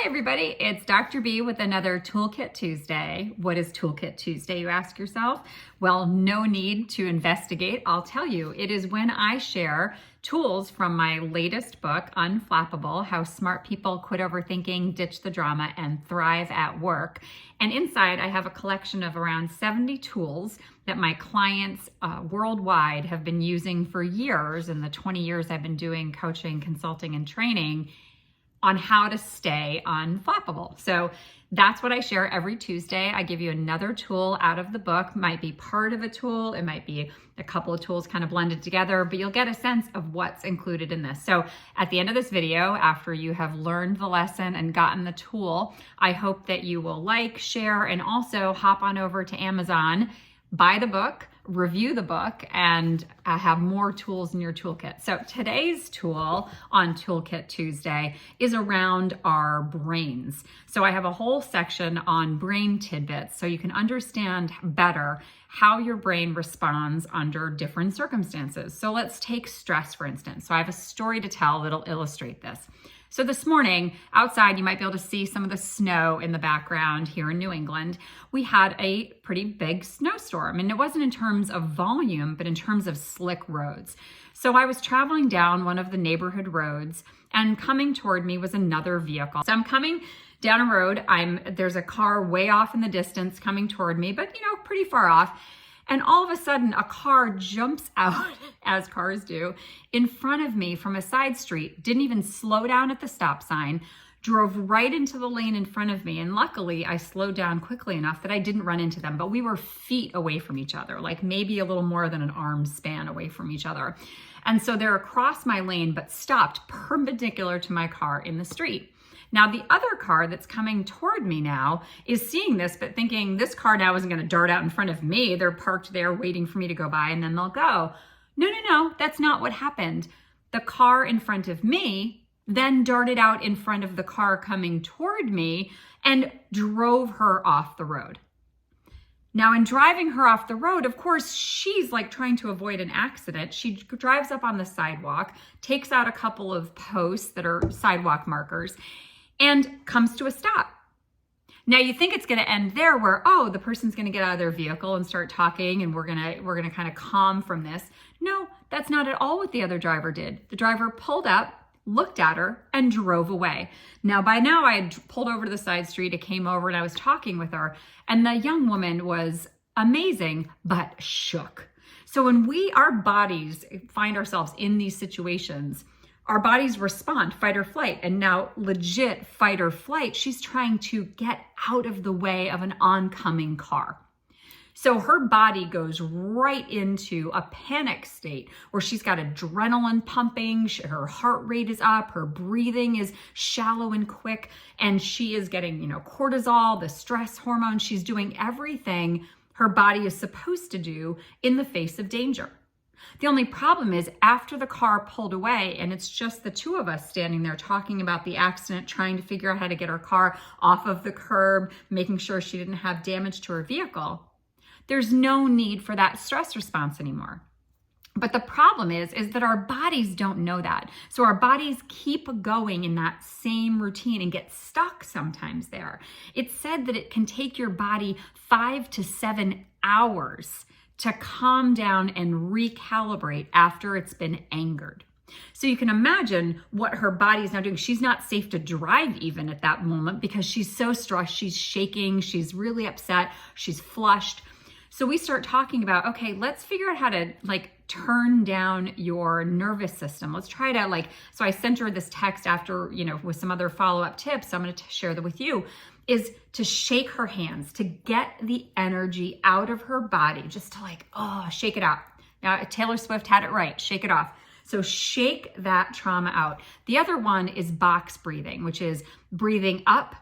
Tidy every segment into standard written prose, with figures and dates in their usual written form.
Hi everybody, it's Dr. B with another Toolkit Tuesday. What is Toolkit Tuesday, you ask yourself? Well, no need to investigate, I'll tell you. It is when I share tools from my latest book, Unflappable, How Smart People Quit Overthinking, Ditch the Drama, and Thrive at Work. And inside I have a collection of around 70 tools that my clients worldwide have been using for years in the 20 years I've been doing coaching, consulting, and training on how to stay unflappable. So that's what I share every Tuesday. I give you another tool out of the book. Might be part of a tool, it might be a couple of tools kind of blended together, but you'll get a sense of what's included in this. So at the end of this video, after you have learned the lesson and gotten the tool, I hope that you will like, share, and also hop on over to Amazon, buy the book, review the book, and have more tools in your toolkit. So today's tool on Toolkit Tuesday is around our brains. So I have a whole section on brain tidbits so you can understand better how your brain responds under different circumstances. So let's take stress, for instance. So I have a story to tell that'll illustrate this. So this morning, outside, you might be able to see some of the snow in the background here in New England. We had a pretty big snowstorm, and it wasn't in terms of volume, but in terms of slick roads. So I was traveling down one of the neighborhood roads, and coming toward me was another vehicle. So I'm coming down a road. There's a car way off in the distance coming toward me, but pretty far off. And all of a sudden, a car jumps out, as cars do, in front of me from a side street, didn't even slow down at the stop sign, drove right into the lane in front of me. And luckily, I slowed down quickly enough that I didn't run into them, but we were feet away from each other, like maybe a little more than an arm span away from each other. And so they're across my lane, but stopped perpendicular to my car in the street. Now, the other car that's coming toward me now is seeing this, but thinking this car now isn't going to dart out in front of me. They're parked there waiting for me to go by, and then they'll go. No, that's not what happened. The car in front of me then darted out in front of the car coming toward me and drove her off the road. Now, in driving her off the road, of course, she's like trying to avoid an accident. She drives up on the sidewalk, takes out a couple of posts that are sidewalk markers, and comes to a stop. Now you think it's going to end there where, the person's going to get out of their vehicle and start talking and we're going to kind of calm from this. No, that's not at all what the other driver did. The driver pulled up, looked at her, and drove away. Now by now I had pulled over to the side street. I came over and I was talking with her, and the young woman was amazing, but shook. So when our bodies find ourselves in these situations, our bodies respond, fight or flight, and now legit fight or flight. She's trying to get out of the way of an oncoming car. So her body goes right into a panic state where she's got adrenaline pumping, her heart rate is up, her breathing is shallow and quick, and she is getting, cortisol, the stress hormone. She's doing everything her body is supposed to do in the face of danger. The only problem is after the car pulled away and it's just the two of us standing there talking about the accident, trying to figure out how to get her car off of the curb, making sure she didn't have damage to her vehicle, there's no need for that stress response anymore. But the problem is that our bodies don't know that. So our bodies keep going in that same routine and get stuck sometimes there. It's said that it can take your body 5 to 7 hours to calm down and recalibrate after it's been angered. So you can imagine what her body is now doing. She's not safe to drive even at that moment because she's so stressed, she's shaking, she's really upset, she's flushed. So we start talking about, okay, let's figure out how to turn down your nervous system. Let's try to so I sent her this text after, with some other follow-up tips. So I'm going to share that with you, is to shake her hands, to get the energy out of her body, just to shake it out. Now, Taylor Swift had it right, shake it off. So shake that trauma out. The other one is box breathing, which is breathing up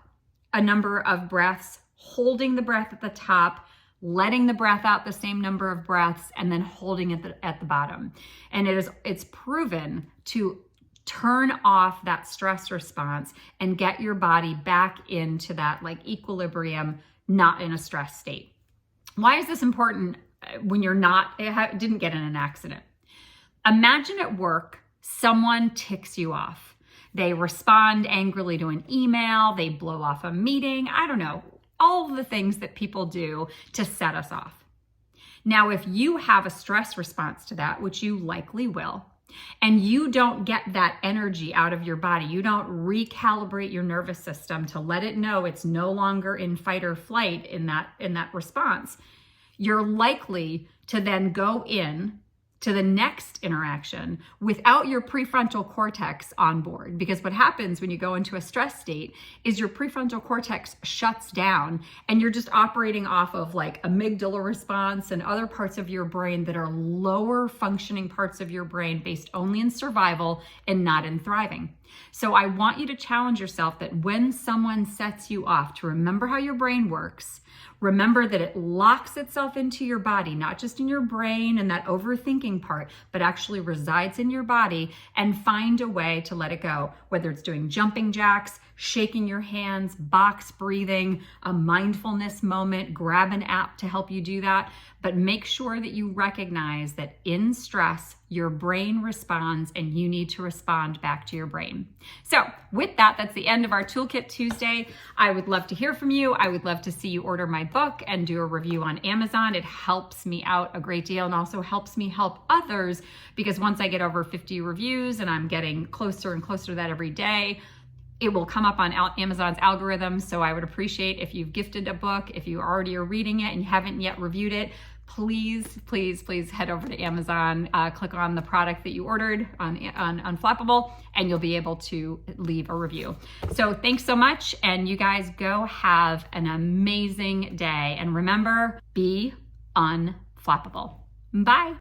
a number of breaths, holding the breath at the top, letting the breath out the same number of breaths, and then holding it at the bottom. And it's proven to turn off that stress response and get your body back into that equilibrium, not in a stress state. Why is this important when you're didn't get in an accident? Imagine at work, someone ticks you off. They respond angrily to an email, they blow off a meeting, I don't know, all the things that people do to set us off. Now, if you have a stress response to that, which you likely will, and you don't get that energy out of your body, you don't recalibrate your nervous system to let it know it's no longer in fight or flight in that response, you're likely to then go in to the next interaction without your prefrontal cortex on board. Because what happens when you go into a stress state is your prefrontal cortex shuts down and you're just operating off of like amygdala response and other parts of your brain that are lower functioning parts of your brain based only in survival and not in thriving. So I want you to challenge yourself that when someone sets you off, to remember how your brain works. Remember that it locks itself into your body, not just in your brain and that overthinking part, but actually resides in your body, and find a way to let it go, whether it's doing jumping jacks, shaking your hands, box breathing, a mindfulness moment, grab an app to help you do that. But make sure that you recognize that in stress, your brain responds and you need to respond back to your brain. So with that, that's the end of our Toolkit Tuesday. I would love to hear from you. I would love to see you order my book and do a review on Amazon. It helps me out a great deal and also helps me help others, because once I get over 50 reviews, and I'm getting closer and closer to that every day, it will come up on Amazon's algorithm. So I would appreciate if you've gifted a book, if you already are reading it and you haven't yet reviewed it, please, please, please head over to Amazon, click on the product that you ordered on Unflappable, and you'll be able to leave a review. So thanks so much, and you guys go have an amazing day. And remember, be unflappable. Bye.